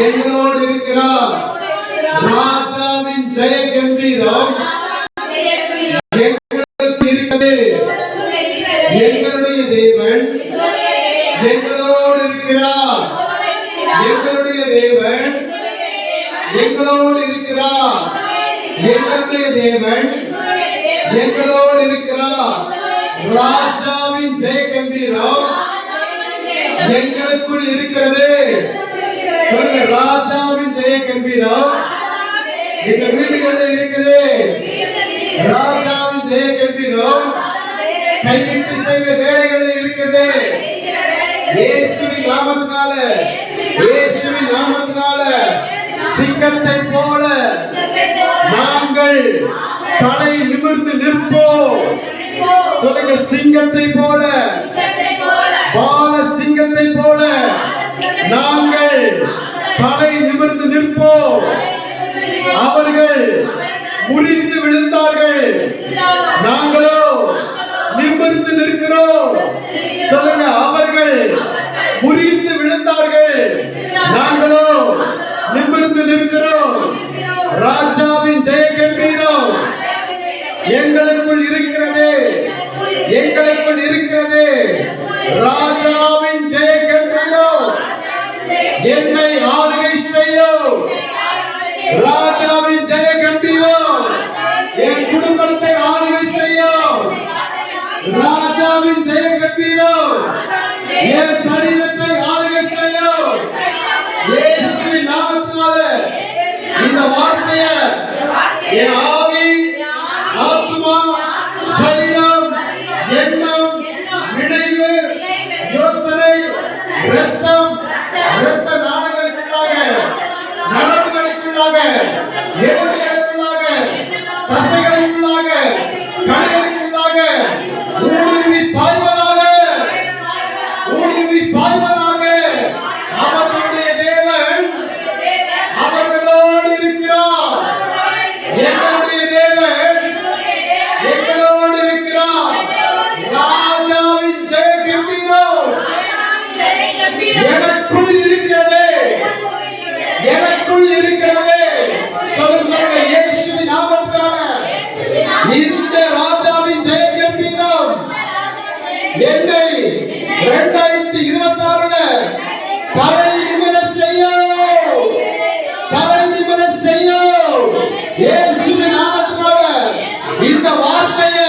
எங்களோடு இருக்கிறார். ராஜாவின் ஜெய கம்பீரம் எங்களுக்கு இருக்கிறது. எங்களுடைய தேவன் எங்களோடு இருக்கிறார். எங்களுடைய தேவன் எங்களோடு இருக்கிறார். எங்களுடைய தேவன் எங்களோடு இருக்கிறார். ராஜாவின் ஜெய கம்பீரம் எங்களுக்குள் இருக்கிறது. ராஜாவின் ஜெய கம்பீரம் எங்க வீடுகளில் இருக்குது. ராஜாவின் ஜெய கம்பீரம் கையிட்டு செய்கிற வேலைகளில் இருக்கிறது. இயேசுவின் நாமத்தினால, இயேசுவின் நாமத்தினால சிங்கத்தை போல நாங்கள் தலை நிமிர்ந்து நிற்போம். சொல்லுங்க, சிங்கத்தை போல, பால சிங்கத்தை போல நாங்கள் தலை நிமிர்ந்து நிற்போம். அவர்கள் முறிந்து விழுந்தார்கள், நாங்களோ நிமிர்ந்து நிற்கிறோம். சொல்லுங்க, அவர்கள் முறிந்து விழுந்தார்கள், நாங்களோ நிமிர்ந்து நிற்கிறோம். ராஜாவின் ஜெய கம்பீரம் எங்களுக்குள் இருக்கிறது. எங்களுக்குள் இருக்கிறது. ராஜாவின் ஜெய கம்பீரம் என்னை ஆளுகை செய்யும். ராஜாவின் ஜெய கம்பீரம் என் குடும்பத்தை ஆளுகை செய்யும். ராஜாவின் ஜெய கம்பீரம் என் சரீரத்தை ஆளுகை செய்யும். இயேசுவின் நாமத்தினால இந்த வார்த்தையை என் ஆவி, ஆத்துமா, சரீரம், எண்ணம், நினைவு, யோசனை, இரத்தம், இரத்த நாளங்களுக்குள்ளாக, நரம்புகளுக்குள்ளாக, எலும்புகளுக்குள்ளாக, தசைகளுக்குள்ளாக, கணைகளுக்குள்ளாக ஊடுருவி பாய்வதாக, ஊடுருவி பாய்வதாக. அவர்களுடைய தேவன் அவர்களோடு இருக்கிறார். எங்களுடைய தேவன் எங்களோடு இருக்கிறார். ராஜாவின் ஜெய கம்பீரம் எனக்குள் இருக்கிறது. எனக்குள் இருக்கிறது. சொல்லுங்க, இயேசுவின் நாமத்தினால இந்த ராஜாவின் ஜெய கம்பீரம் என்னை 2026 தலை நிமிர செய்யும். தலை நிமிர செய்யும். இயேசுவின் நாமத்தினால இந்த வார்த்தையை